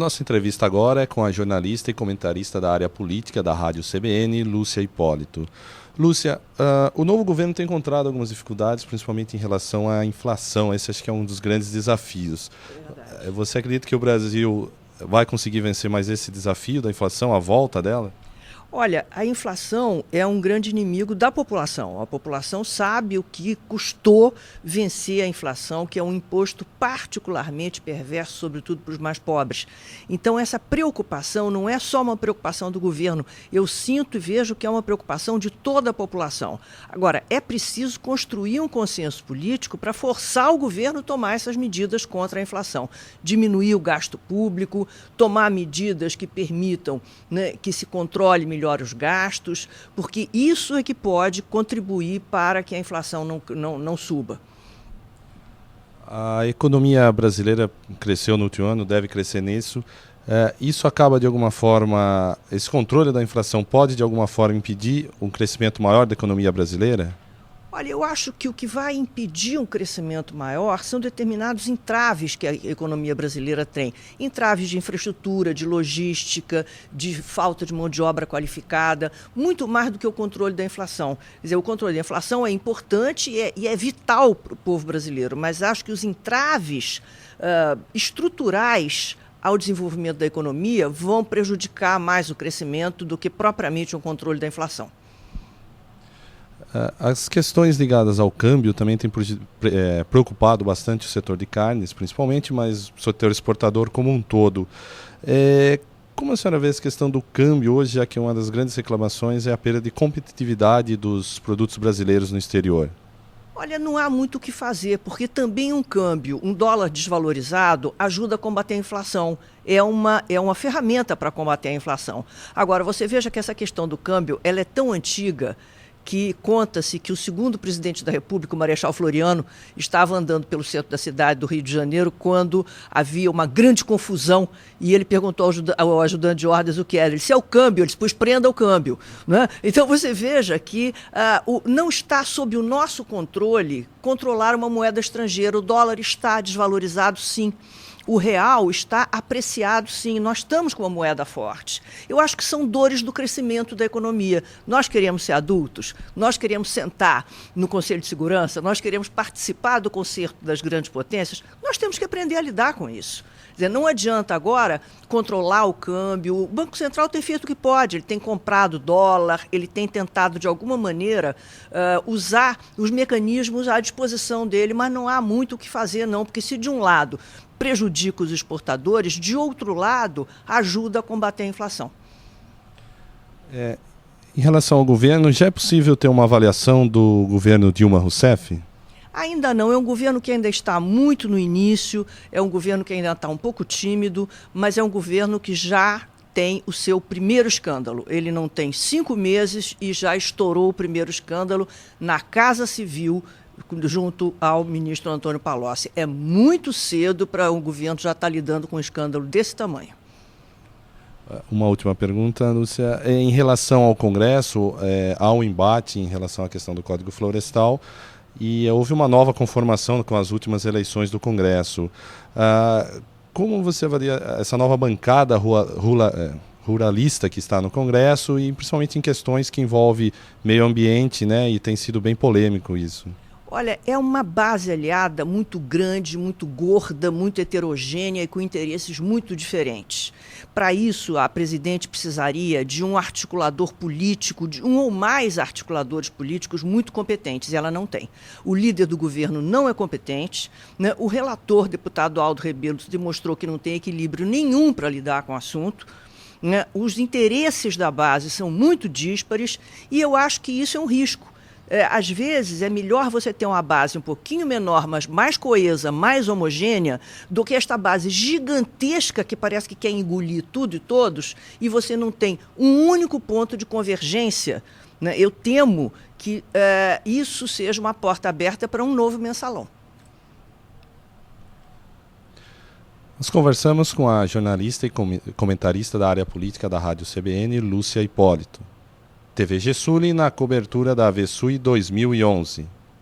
A nossa entrevista agora é com a jornalista e comentarista da área política da Rádio CBN, Lúcia Hipólito. Lúcia, o novo governo tem encontrado algumas dificuldades, principalmente em relação à inflação. Esse acho que é um dos grandes desafios. Você acredita que o Brasil vai conseguir vencer mais esse desafio da inflação, a volta dela? Olha, a inflação é um grande inimigo da população. A população sabe o que custou vencer a inflação, que é um imposto particularmente perverso, sobretudo para os mais pobres. Então, essa preocupação não é só uma preocupação do governo. Eu sinto e vejo que é uma preocupação de toda a população. Agora, é preciso construir um consenso político para forçar o governo a tomar essas medidas contra a inflação. Diminuir o gasto público, tomar medidas que permitam, né, que se controle melhor os gastos, porque isso é que pode contribuir para que a inflação não suba. A economia brasileira cresceu no último ano, deve crescer nisso. Isso acaba de alguma forma, esse controle da inflação pode de alguma forma impedir um crescimento maior da economia brasileira? Olha, eu acho que o que vai impedir um crescimento maior são determinados entraves que a economia brasileira tem. Entraves de infraestrutura, de logística, de falta de mão de obra qualificada, muito mais do que o controle da inflação. Quer dizer, o controle da inflação é importante e é vital para o povo brasileiro, mas acho que os entraves estruturais ao desenvolvimento da economia vão prejudicar mais o crescimento do que propriamente um controle da inflação. As questões ligadas ao câmbio também têm preocupado bastante o setor de carnes, principalmente, mas o setor exportador como um todo. Como a senhora vê essa questão do câmbio hoje, já que uma das grandes reclamações é a perda de competitividade dos produtos brasileiros no exterior? Olha, não há muito o que fazer, porque também um câmbio, um dólar desvalorizado, ajuda a combater a inflação. É uma ferramenta para combater a inflação. Agora, você veja que essa questão do câmbio, ela é tão antiga que conta-se que o segundo presidente da República, o Marechal Floriano, estava andando pelo centro da cidade do Rio de Janeiro quando havia uma grande confusão e ele perguntou ao ajudante de ordens o que era. Ele disse, é o câmbio. Ele disse, pois prenda o câmbio. Né? Então você veja que não está sob o nosso controle controlar uma moeda estrangeira. O dólar está desvalorizado, sim. O real está apreciado, sim. Nós estamos com uma moeda forte. Eu acho que são dores do crescimento da economia. Nós queremos ser adultos, nós queremos sentar no Conselho de Segurança, nós queremos participar do concerto das grandes potências. Nós temos que aprender a lidar com isso. Quer dizer, não adianta agora controlar o câmbio. O Banco Central tem feito o que pode. Ele tem comprado dólar, ele tem tentado, de alguma maneira, usar os mecanismos à disposição dele, mas não há muito o que fazer, não, porque se de um lado prejudica os exportadores, de outro lado, ajuda a combater a inflação. Em relação ao governo, já é possível ter uma avaliação do governo Dilma Rousseff? Ainda não, é um governo que ainda está muito no início, é um governo que ainda está um pouco tímido, mas é um governo que já tem o seu primeiro escândalo. Ele não tem 5 meses e já estourou o primeiro escândalo na Casa Civil, junto ao ministro Antônio Palocci. É muito cedo para um governo já estar lidando com um escândalo desse tamanho. Uma última pergunta, Lúcia. Em relação ao Congresso, há um embate em relação à questão do Código Florestal e houve uma nova conformação com as últimas eleições do Congresso. Como você avalia essa nova bancada ruralista que está no Congresso e principalmente em questões que envolvem meio ambiente, né, e tem sido bem polêmico isso? Olha, é uma base aliada muito grande, muito gorda, muito heterogênea e com interesses muito diferentes. Para isso, a presidente precisaria de um articulador político, de um ou mais articuladores políticos muito competentes, e ela não tem. O líder do governo não é competente, né? O relator, deputado Aldo Rebelo, demonstrou que não tem equilíbrio nenhum para lidar com o assunto. Né? Os interesses da base são muito díspares e eu acho que isso é um risco. Às vezes é melhor você ter uma base um pouquinho menor, mas mais coesa, mais homogênea, do que esta base gigantesca que parece que quer engolir tudo e todos, e você não tem um único ponto de convergência. Né? Eu temo que isso seja uma porta aberta para um novo mensalão. Nós conversamos com a jornalista e comentarista da área política da Rádio CBN, Lúcia Hipólito. TV Gesuli na cobertura da AVSUI 2011.